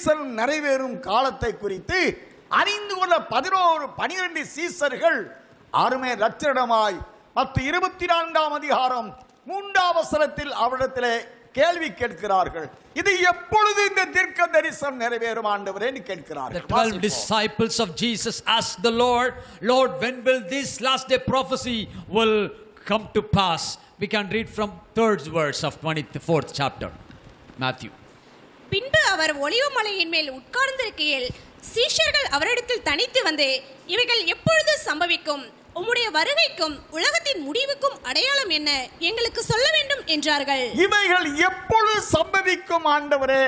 தரிசனம் நிறைவேறும் காலத்தை குறித்து அறிந்து கொள்ள 12 சீசர்கள் அருமை இரட்சகரிடமாய் 24ஆம் அதிகாரம் 3ஆம் வசனத்தில் அவரிடத்திலே கேள்வி கேட்கிறார்கள். இது எப்பொழுது இந்த தீர்க்க தரிசனம் நிறைவேறும் ஆண்டவரே என்று கேட்கிறார்கள். The 12 disciples of Jesus asked the Lord, Lord, when will this last day prophecy will come to pass? We can read from 3rd verse of 24th chapter, Matthew. பின்பு அவர் ஒலிவமலையின் மேல் உட்கார்ந்திருக்கையில் சீஷர்கள் அவரிடத்தில் தனித்து வந்து, இவைகள் எப்பொழுது சம்பவிக்கும்? உம்முடைய வருகைக்கும் உலகத்தின் முடிவுக்கும் அடையாளம் என்ன? எங்களுக்கு சொல்ல வேண்டும் என்றார்கள். இவைகள் எப்பொழுது சம்பவிக்கும் ஆண்டவரே?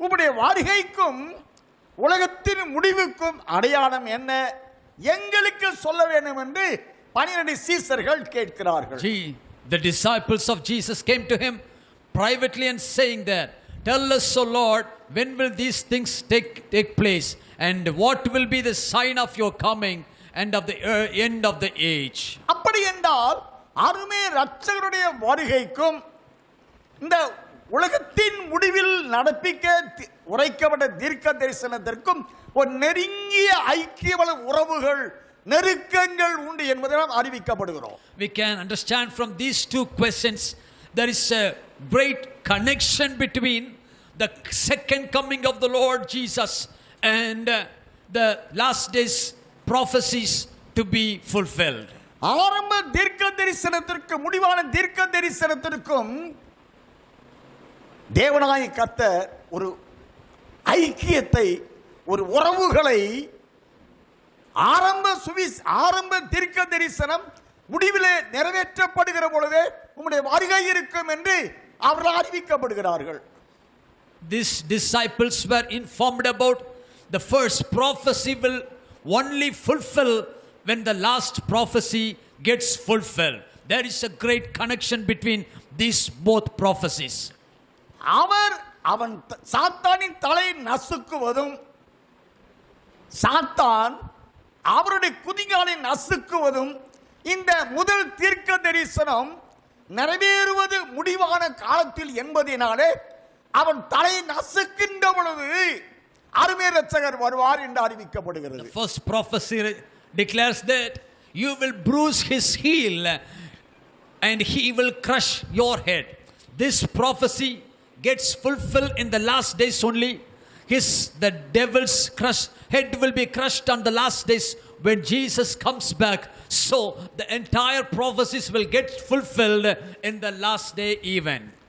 உம்முடைய வருகைக்கும் உலகத்தின் முடிவுக்கும் அடையாளம் என்ன? எங்களுக்கு சொல்ல வேண்டும் என்று 12 சீஷர்கள் கேட்கிறார்கள். The disciples of Jesus came to him privately and saying that, tell us, O Lord, when will these things take place, and what will be the sign of your coming and of the end of the age? அப்படி என்றால் அருமை இரட்சகருடைய வருகைக்கும் இந்த உலகத்தின் முடிவில் நடப்பிக்க உரைக்கப்பட்ட தீர்க்க தரிசனத்திற்கும் ஒரு நெருங்கிய ஐக்கிய உறவுகள் நெருக்கங்கள் உண்டு என்பதை நாம் அறிவிக்கப்படுகிறோம். We can understand from these two questions there is a great connection between the second coming of the Lord Jesus and the last days prophecies to be fulfilled. ஆரம்ப தீர்க்க தரிசனத்திற்கு முடிவான தீர்க்க தரிசனத்திற்கும் தேவனாகிய கர்த்தர் ஒரு ஐக்கியத்தை, ஒரு உறவுகளை ஆரம்ப தீர்க்க தரிசனம் முடிவிலே நிறைவேற்றப்படுகிற பொழுதே உம்முடைய வருகை இருக்கும் என்று அவர்கள் அறிவிக்கப்படுகிறார்கள். These disciples were informed about the first prophecy will only fulfill when the last prophecy gets fulfilled. There is a great connection between these both prophecies. அவன் சாத்தானின் தலை நசுக்குவதும் சாத்தான் அவருடைய குதிகாலை நசுக்குவதும் இந்த முதல் தீர்க்க தரிசனம் நிறைவேறுவது முடிவான காலத்தில் என்பதினாலே அவன் தலை நசுக்கின்ற பொழுது அருமை இரட்சகர் வருவார் என்று அறிவிக்கப்படுகிறது. The first prophecy declares that you will bruise his heel and he will crush your head. This prophecy gets fulfilled in the last days only. The devil's head will be crushed on the last days when Jesus comes back. So the entire prophecies will get fulfilled in the last day event.